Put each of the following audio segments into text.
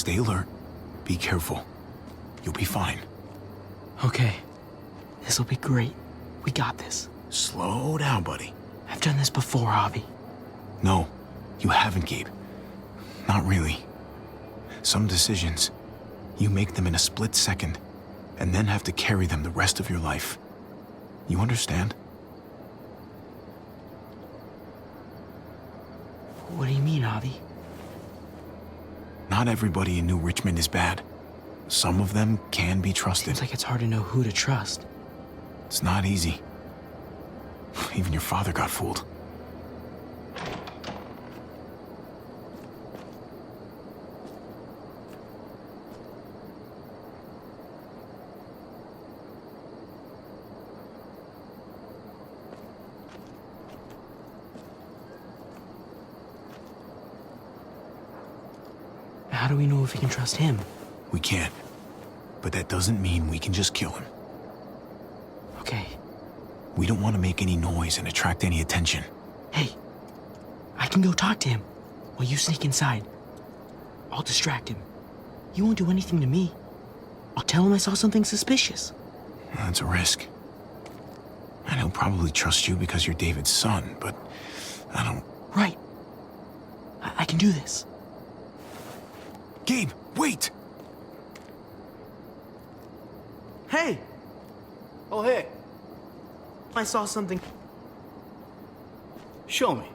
Stay alert. Be careful. You'll be fine. Okay. This'll be great. We got this. Slow down, buddy. I've done this before, Javi. No, you haven't, Gabe. Not really. Some decisions, you make them in a split second, and then have to carry them the rest of your life. You understand? What do you mean, Javi? Not everybody in New Richmond is bad. Some of them can be trusted. Seems like it's hard to know who to trust. It's not easy. Even your father got fooled. How do we know if we can trust him? We can't. But that doesn't mean we can just kill him. Okay. We don't want to make any noise and attract any attention. Hey, I can go talk to him while you sneak inside. I'll distract him. He won't do anything to me. I'll tell him I saw something suspicious. That's a risk. And he'll probably trust you because you're David's son, but I don't... Right. I can do this. Gabe, wait! Hey! Oh, hey, I saw something. show me.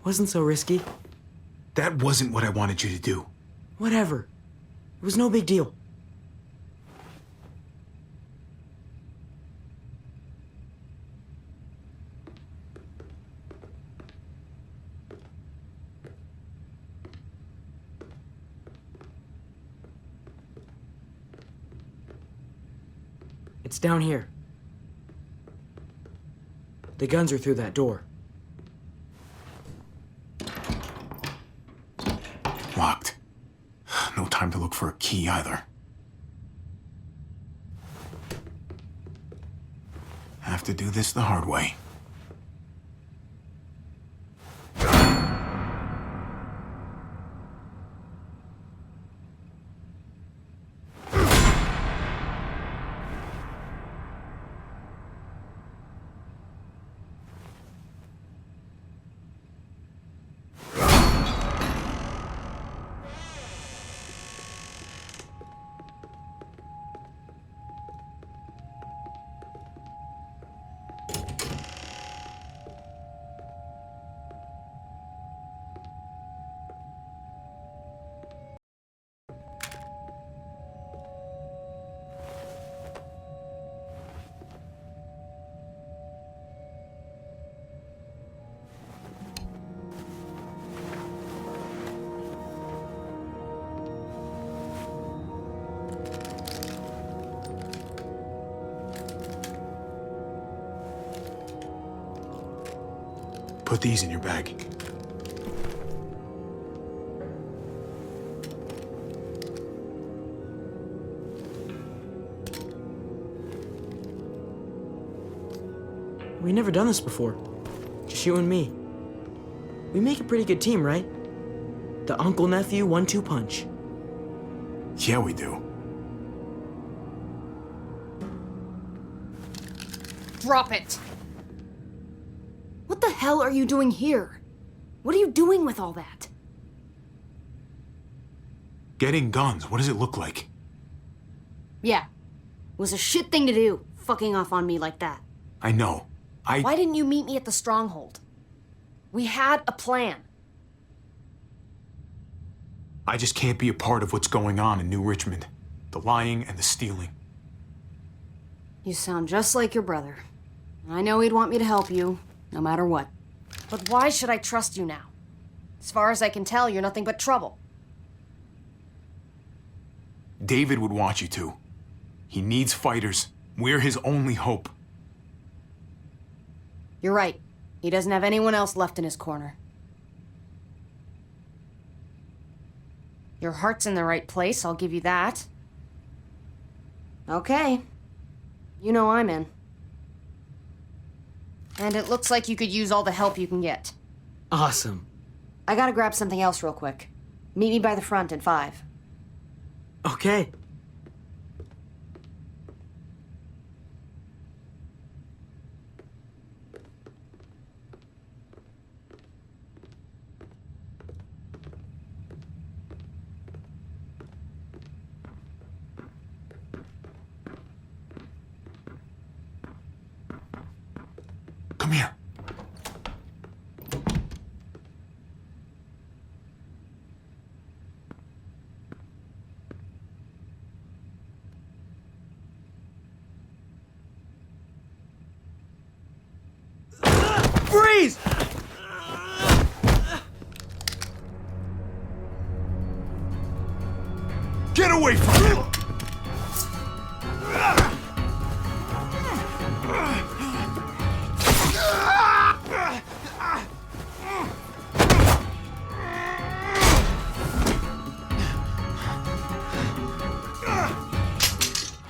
Wasn't so risky. That wasn't what I wanted you to do. Whatever. It was no big deal. It's down here. The guns are through that door. Locked. No time to look for a key either. Have to do this the hard way. Put these in your bag. We've never done this before. Just you and me. We make a pretty good team, right? The uncle-nephew 1-2 punch. Yeah, we do. Drop it! What the hell are you doing here? What are you doing with all that? Getting guns, what does it look like? Yeah, was a shit thing to do, fucking off on me like that. I know. Why didn't you meet me at the stronghold? We had a plan. I just can't be a part of what's going on in New Richmond. The lying and the stealing. You sound just like your brother. I know he'd want me to help you, no matter what. But why should I trust you now? As far as I can tell, you're nothing but trouble. David would want you to. He needs fighters. We're his only hope. You're right. He doesn't have anyone else left in his corner. Your heart's in the right place, I'll give you that. Okay. You know I'm in. And it looks like you could use all the help you can get. Awesome. I gotta grab something else real quick. Meet me by the front in 5. Okay. Come here. Freeze! Get away from him!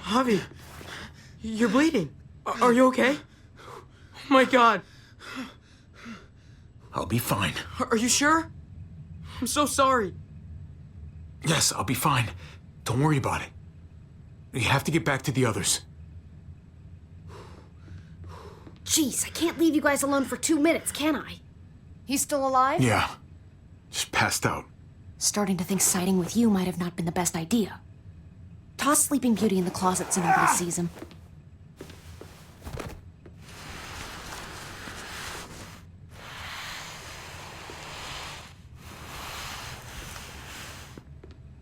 Javi, you're bleeding. Are you okay? Oh my God. I'll be fine. Are you sure? I'm so sorry. Yes, I'll be fine. Don't worry about it. You have to get back to the others. Jeez, I can't leave you guys alone for 2 minutes, can I? He's still alive? Yeah. Just passed out. Starting to think siding with you might have not been the best idea. Toss Sleeping Beauty in the closet so nobody sees him.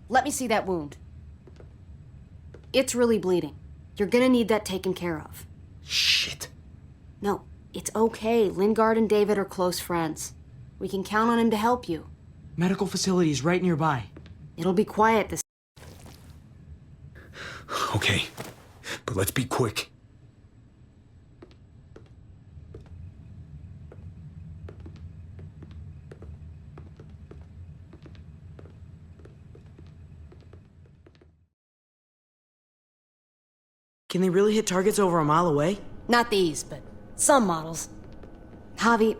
Let me see that wound. It's really bleeding. You're gonna need that taken care of. Shit. No, it's okay. Lingard and David are close friends. We can count on him to help you. Medical facility is right nearby. It'll be quiet this. Okay, but let's be quick. Can they really hit targets over a mile away? Not these, but some models. Javi,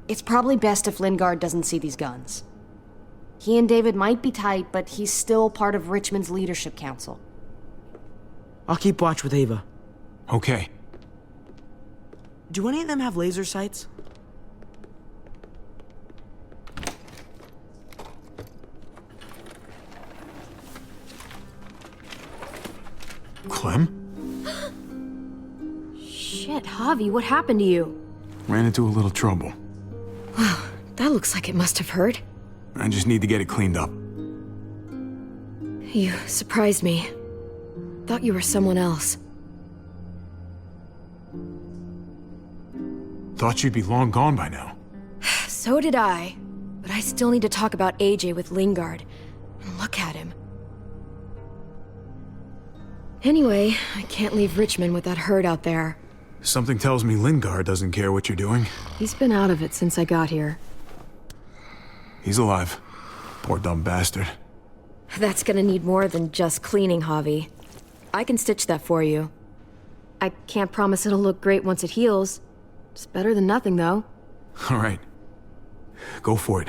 it's probably best if Lingard doesn't see these guns. He and David might be tight, but he's still part of Richmond's leadership council. I'll keep watch with Ava. Okay. Do any of them have laser sights? Clem? Shit, Javi, what happened to you? Ran into a little trouble. That looks like it must have hurt. I just need to get it cleaned up. You surprised me. Thought you were someone else. Thought you'd be long gone by now. So did I. But I still need to talk about AJ with Lingard. And look at him. Anyway, I can't leave Richmond with that herd out there. Something tells me Lingard doesn't care what you're doing. He's been out of it since I got here. He's alive. Poor dumb bastard. That's gonna need more than just cleaning, Javi. I can stitch that for you. I can't promise it'll look great once it heals. It's better than nothing, though. All right. Go for it.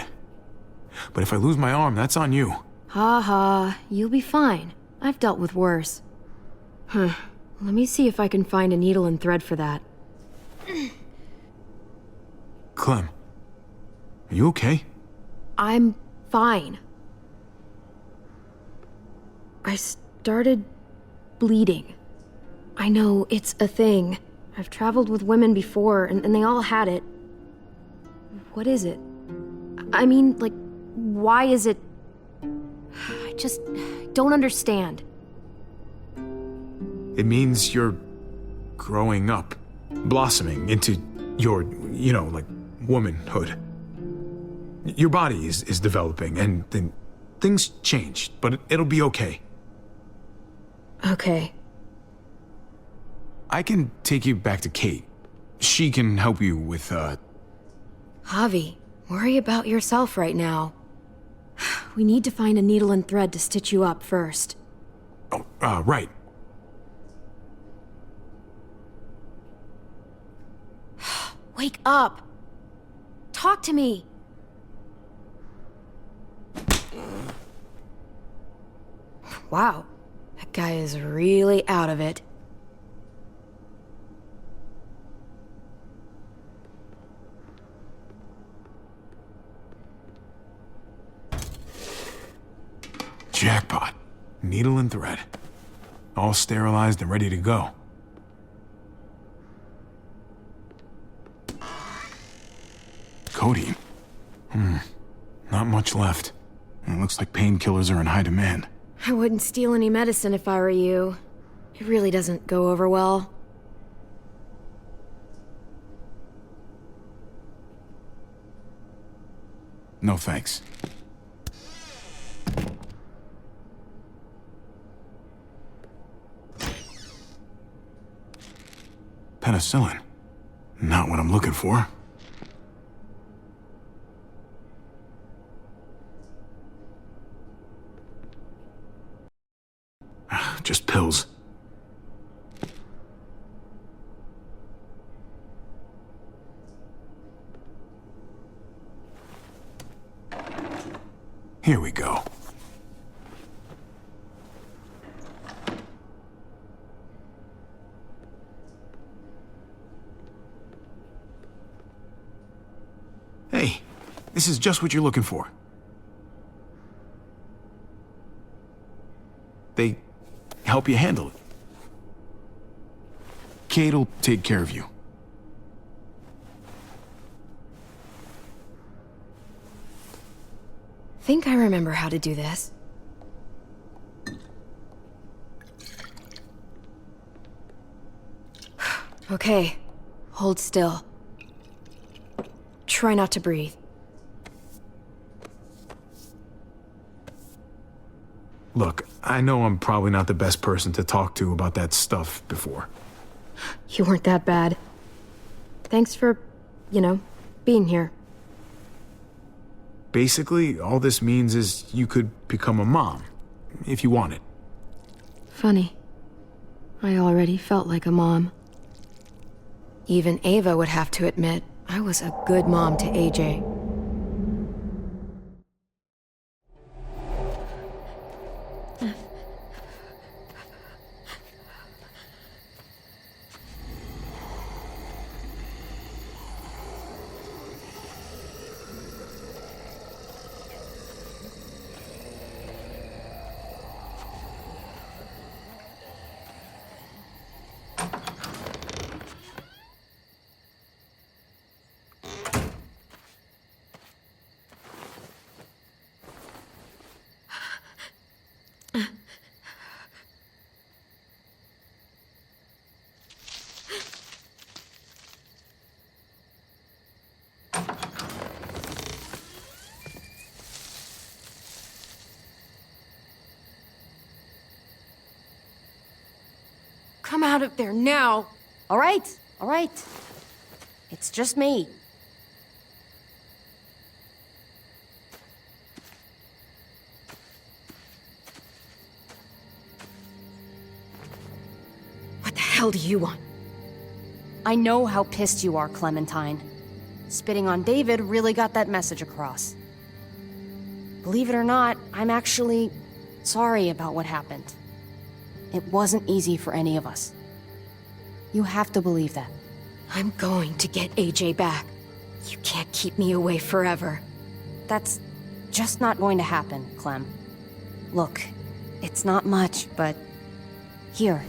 But if I lose my arm, that's on you. Ha ha, you'll be fine. I've dealt with worse. Let me see if I can find a needle and thread for that. Clem, are you okay? I'm fine. I started bleeding. I know, it's a thing. I've traveled with women before, and they all had it. What is it? I mean, like, why is it... I just don't understand. It means you're growing up, blossoming into your, like, womanhood. Your body is developing, and then things change, but it'll be okay. Okay. I can take you back to Kate. She can help you with, Javi, worry about yourself right now. We need to find a needle and thread to stitch you up first. Oh, right. Wake up! Talk to me! Wow, that guy is really out of it. Jackpot. Needle and thread. All sterilized and ready to go. Codeine? Not much left. It looks like painkillers are in high demand. I wouldn't steal any medicine if I were you. It really doesn't go over well. No thanks. Penicillin. Not what I'm looking for. Just pills. Here we go. Hey, this is just what you're looking for. They help you handle it. Kate'll take care of you. Think I remember how to do this. Okay, hold still. Try not to breathe. Look, I know I'm probably not the best person to talk to about that stuff before. You weren't that bad. Thanks for, being here. Basically, all this means is you could become a mom, if you wanted. Funny. I already felt like a mom. Even Ava would have to admit I was a good mom to AJ. Come out of there now! All right. It's just me. What the hell do you want? I know how pissed you are, Clementine. Spitting on David really got that message across. Believe it or not, I'm actually sorry about what happened. It wasn't easy for any of us. You have to believe that. I'm going to get AJ back. You can't keep me away forever. That's just not going to happen, Clem. Look, it's not much, but... Here.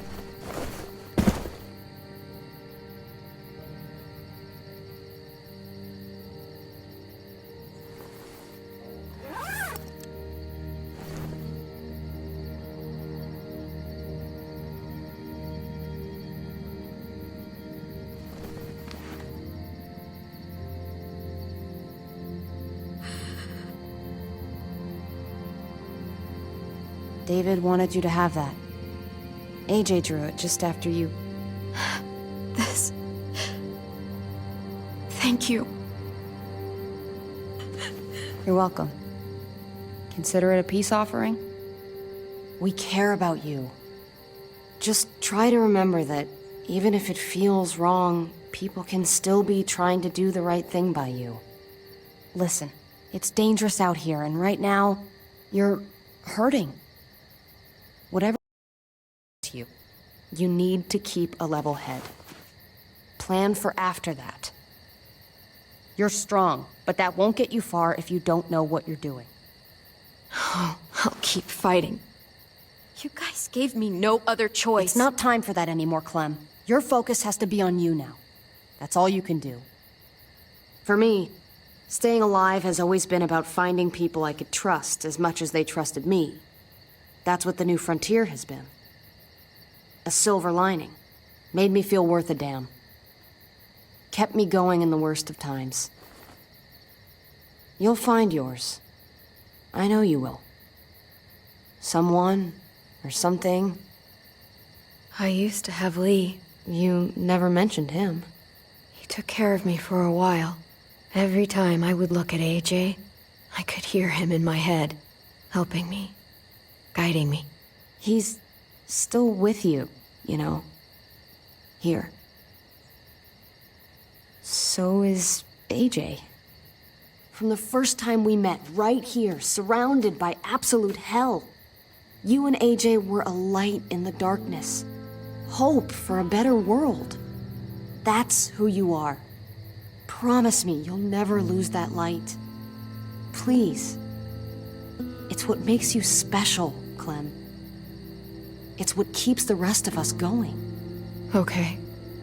David wanted you to have that. AJ drew it just after you. This... Thank you. You're welcome. Consider it a peace offering. We care about you. Just try to remember that even if it feels wrong, people can still be trying to do the right thing by you. Listen, it's dangerous out here, and right now, you're hurting. Whatever to you, you need to keep a level head. Plan for after that. You're strong, but that won't get you far if you don't know what you're doing. Oh, I'll keep fighting. You guys gave me no other choice. It's not time for that anymore, Clem. Your focus has to be on you now. That's all you can do. For me, staying alive has always been about finding people I could trust as much as they trusted me. That's what the new frontier has been. A silver lining. Made me feel worth a damn. Kept me going in the worst of times. You'll find yours. I know you will. Someone, or something. I used to have Lee. You never mentioned him. He took care of me for a while. Every time I would look at AJ, I could hear him in my head, helping me, guiding me. He's still with you, you know. Here. So is AJ. From the first time we met, right here, surrounded by absolute hell, you and AJ were a light in the darkness. Hope for a better world. That's who you are. Promise me you'll never lose that light. Please. It's what makes you special, Clem. It's what keeps the rest of us going. Okay,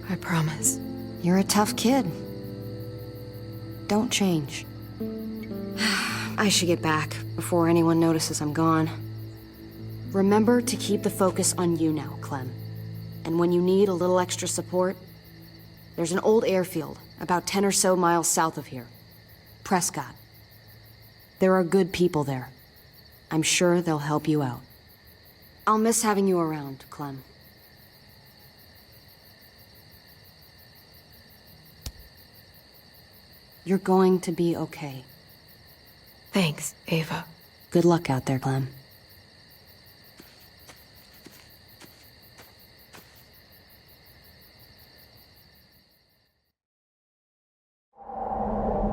I promise. You're a tough kid. Don't change. I should get back before anyone notices I'm gone. Remember to keep the focus on you now, Clem. And when you need a little extra support, there's an old airfield about 10 or so miles south of here. Prescott. There are good people there. I'm sure they'll help you out. I'll miss having you around, Clem. You're going to be okay. Thanks, Ava. Good luck out there, Clem.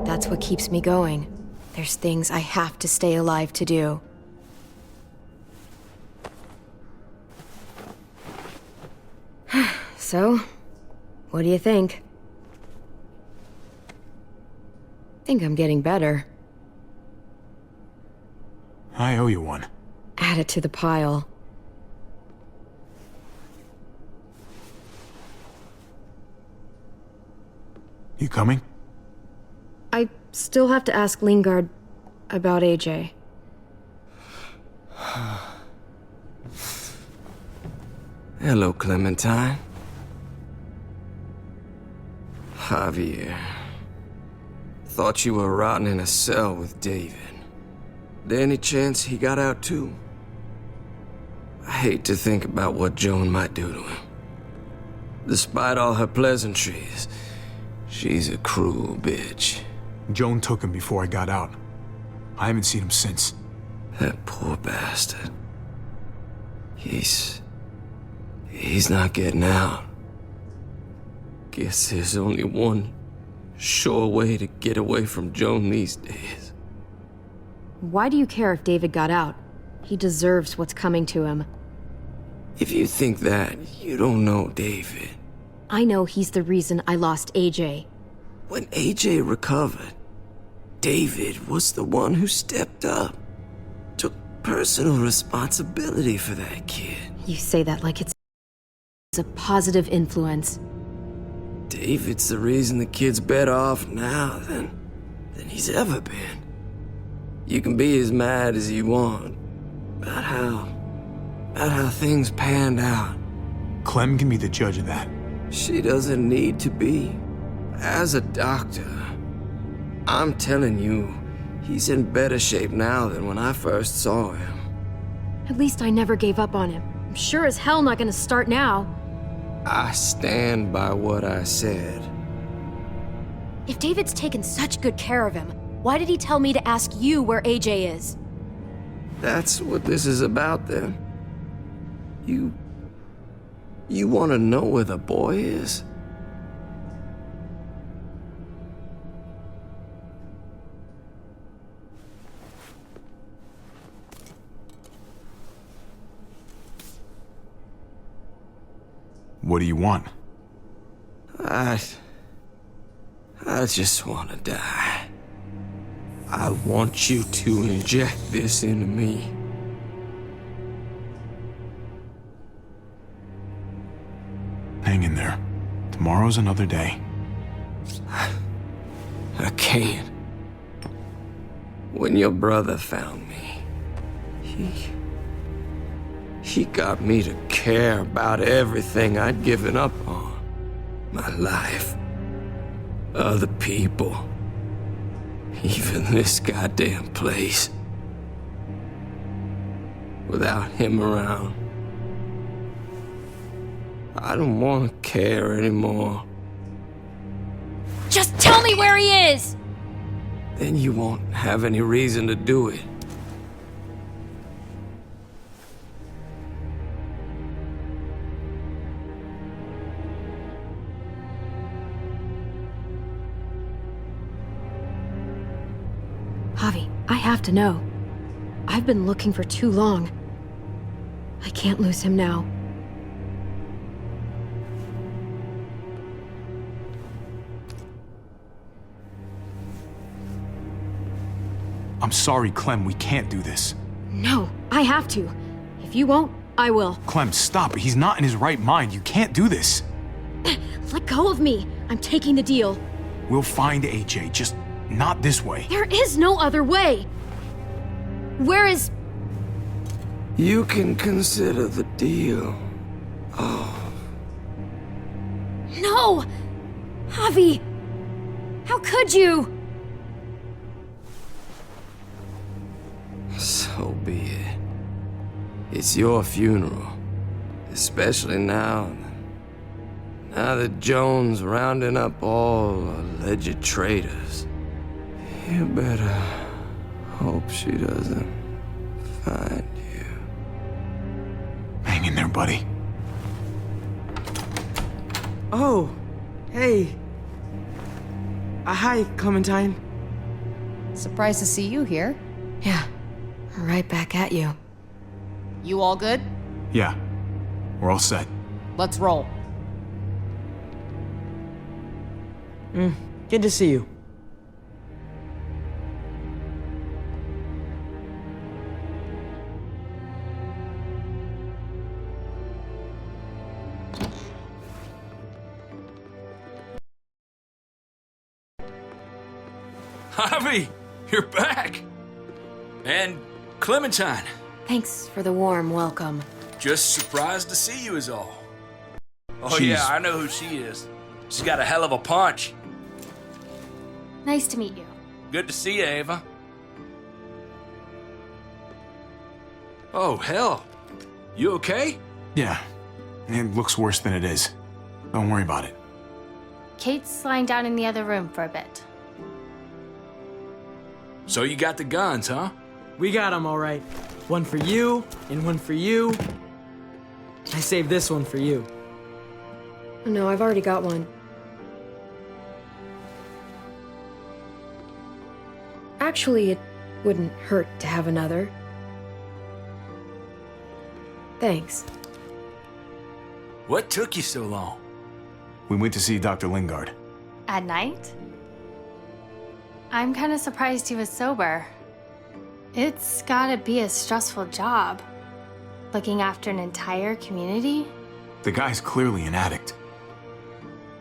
That's what keeps me going. There's things I have to stay alive to do. So, what do you think? Think I'm getting better. I owe you one. Add it to the pile. You coming? I still have to ask Lingard about AJ. Hello, Clementine. Javier. Thought you were rotting in a cell with David. There any chance he got out too? I hate to think about what Joan might do to him. Despite all her pleasantries, she's a cruel bitch. Joan took him before I got out. I haven't seen him since. That poor bastard. He's not getting out. Guess there's only one sure way to get away from Joan these days. Why do you care if David got out? He deserves what's coming to him. If you think that, you don't know David. I know he's the reason I lost AJ. When AJ recovered, David was the one who stepped up. Took personal responsibility for that kid. You say that like it's a positive influence. David's the reason the kid's better off now than he's ever been. You can be as mad as you want about how things panned out. Clem can be the judge of that. She doesn't need to be. As a doctor, I'm telling you, he's in better shape now than when I first saw him. At least I never gave up on him. I'm sure as hell not gonna start now. I stand by what I said. If David's taken such good care of him, why did he tell me to ask you where AJ is? That's what this is about, then. You want to know where the boy is? What do you want? I just want to die. I want you to inject this into me. Hang in there. Tomorrow's another day. I can't. When your brother found me, he got me to care about everything I'd given up on. My life, other people, even this goddamn place. Without him around, I don't want to care anymore. Just tell me where he is! Then you won't have any reason to do it. Javi, I have to know. I've been looking for too long. I can't lose him now. I'm sorry, Clem, we can't do this. No, I have to. If you won't, I will. Clem, stop. He's not in his right mind. You can't do this. Let go of me. I'm taking the deal. We'll find AJ, just not this way. There is no other way. Where is... You can consider the deal. No! Javi! How could you? So be it. It's your funeral. Especially now. Now that Joan's rounding up all alleged traitors. You better hope she doesn't find you. Hang in there, buddy. Oh, hey. Hi, Clementine. Surprised to see you here. Yeah, right back at you. You all good? Yeah, we're all set. Let's roll. Good to see you. Javi, you're back. And Clementine. Thanks for the warm welcome. Just surprised to see you is all. Oh She's- yeah, I know who she is. She's got a hell of a punch. Nice to meet you. Good to see you, Ava. Oh, hell. You okay? Yeah, it looks worse than it is. Don't worry about it. Kate's lying down in the other room for a bit. So you got the guns, huh? We got him all right. One for you, and one for you. I saved this one for you. No, I've already got one. Actually, it wouldn't hurt to have another. Thanks. What took you so long? We went to see Dr. Lingard. At night? I'm kind of surprised he was sober. It's gotta be a stressful job. Looking after an entire community? The guy's clearly an addict.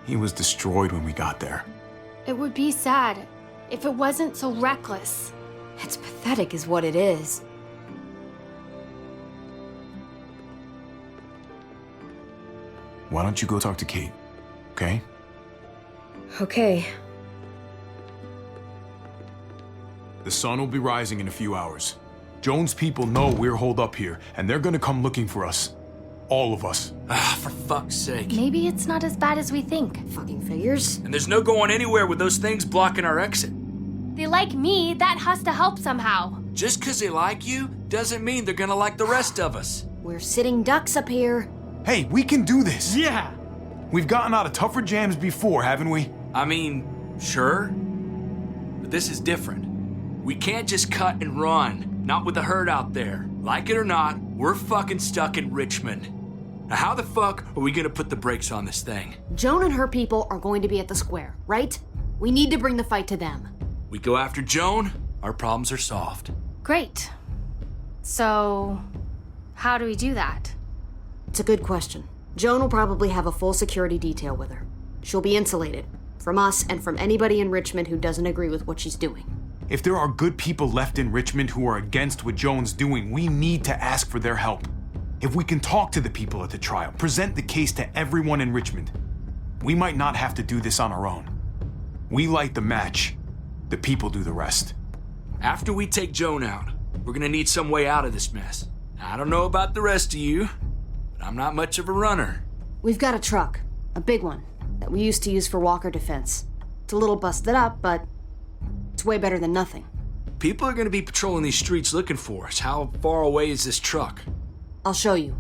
He was destroyed when we got there. It would be sad if it wasn't so reckless. It's pathetic is what it is. Why don't you go talk to Kate, okay? Okay. The sun will be rising in a few hours. Joan's people know we're holed up here, and they're gonna come looking for us. All of us. For fuck's sake. Maybe it's not as bad as we think. Fucking figures. And there's no going anywhere with those things blocking our exit. They like me, that has to help somehow. Just 'cause they like you doesn't mean they're gonna like the rest of us. We're sitting ducks up here. Hey, we can do this. Yeah! We've gotten out of tougher jams before, haven't we? I mean, sure. But this is different. We can't just cut and run. Not with the herd out there. Like it or not, we're fucking stuck in Richmond. Now how the fuck are we gonna put the brakes on this thing? Joan and her people are going to be at the square, right? We need to bring the fight to them. We go after Joan, our problems are solved. Great. So, how do we do that? It's a good question. Joan will probably have a full security detail with her. She'll be insulated. From us and from anybody in Richmond who doesn't agree with what she's doing. If there are good people left in Richmond who are against what Joan's doing, we need to ask for their help. If we can talk to the people at the trial, present the case to everyone in Richmond, we might not have to do this on our own. We light the match, the people do the rest. After we take Joan out, we're gonna need some way out of this mess. I don't know about the rest of you, but I'm not much of a runner. We've got a truck, a big one, that we used to use for walker defense. It's a little busted up, but it's way better than nothing. People are gonna be patrolling these streets looking for us. How far away is this truck? I'll show you.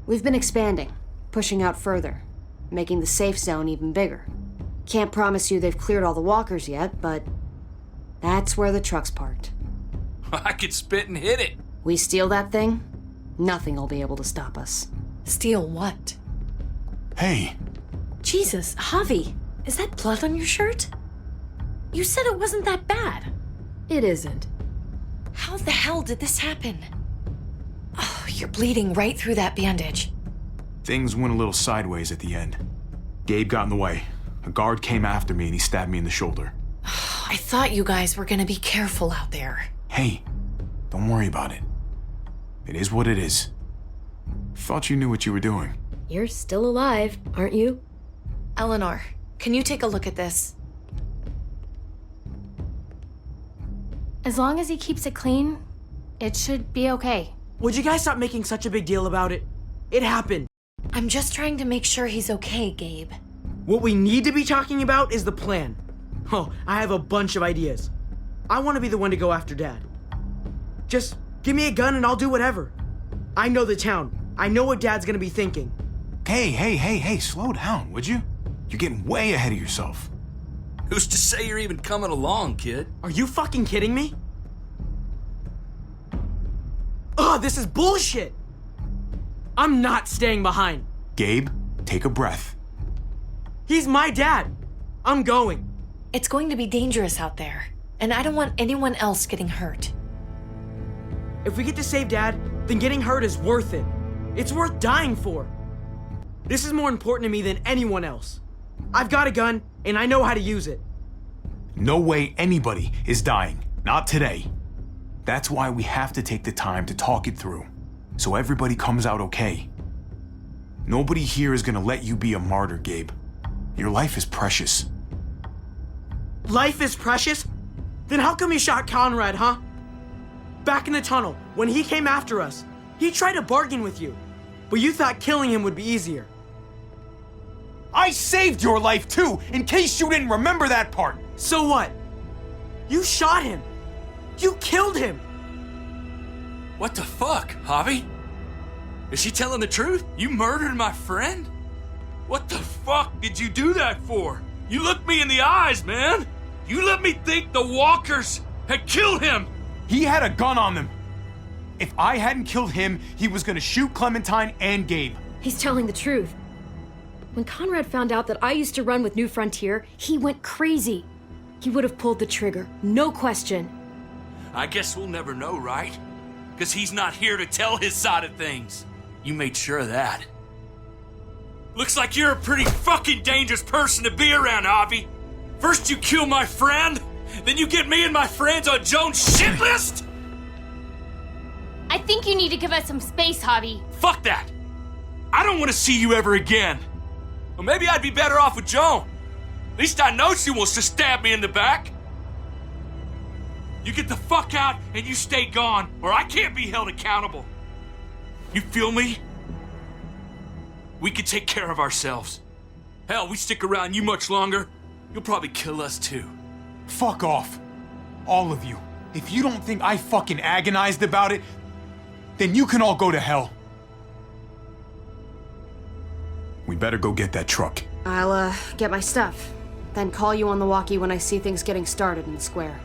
We've been expanding, pushing out further, making the safe zone even bigger. Can't promise you they've cleared all the walkers yet, but that's where the truck's parked. I could spit and hit it. We steal that thing, nothing will be able to stop us. Steal what? Hey, Jesus, Javi, is that blood on your shirt? You said it wasn't that bad. It isn't. How the hell did this happen? Oh, you're bleeding right through that bandage. things went a little sideways at the end. Gabe got in the way. A guard came after me and he stabbed me in the shoulder. I thought you guys were gonna be careful out there. Hey, don't worry about it. It is what it is. Thought you knew what you were doing. You're still alive, aren't you? Eleanor, can you take a look at this? As long as he keeps it clean, it should be okay. Would you guys stop making such a big deal about it? It happened. I'm just trying to make sure he's okay, Gabe. What we need to be talking about is the plan. Oh, I have a bunch of ideas. I want to be the one to go after Dad. Just give me a gun and I'll do whatever. I know the town. I know what Dad's gonna be thinking. Hey, slow down, would you? You're getting way ahead of yourself. Who's to say you're even coming along, kid? Are you fucking kidding me? Ugh, this is bullshit! I'm not staying behind. Gabe, take a breath. He's my dad. I'm going. It's going to be dangerous out there, and I don't want anyone else getting hurt. If we get to save Dad, then getting hurt is worth it. It's worth dying for. This is more important to me than anyone else. I've got a gun, and I know how to use it. No way anybody is dying. Not today. That's why we have to take the time to talk it through, so everybody comes out okay. Nobody here is gonna let you be a martyr, Gabe. Your life is precious. Life is precious? Then how come you shot Conrad, huh? Back in the tunnel, when he came after us, he tried to bargain with you, but you thought killing him would be easier. I saved your life too, in case you didn't remember that part. So what? You shot him. You killed him. What the fuck, Javi? Is she telling the truth? You murdered my friend? What the fuck did you do that for? You looked me in the eyes, man. You let me think the walkers had killed him. He had a gun on them. If I hadn't killed him, he was gonna shoot Clementine and Gabe. He's telling the truth. When Conrad found out that I used to run with New Frontier, he went crazy. He would have pulled the trigger, no question. I guess we'll never know, right? Because he's not here to tell his side of things. You made sure of that. Looks like you're a pretty fucking dangerous person to be around, Javi. First you kill my friend, then you get me and my friends on Joan's shit list? I think you need to give us some space, Javi. Fuck that. I don't want to see you ever again. Well, maybe I'd be better off with Joan. At least I know she wants to stab me in the back. You get the fuck out and you stay gone, or I can't be held accountable. You feel me? We can take care of ourselves. Hell, we stick around you much longer, you'll probably kill us too. Fuck off. All of you. If you don't think I fucking agonized about it, then you can all go to hell. We better go get that truck. I'll, get my stuff. Then call you on the walkie when I see things getting started in the square.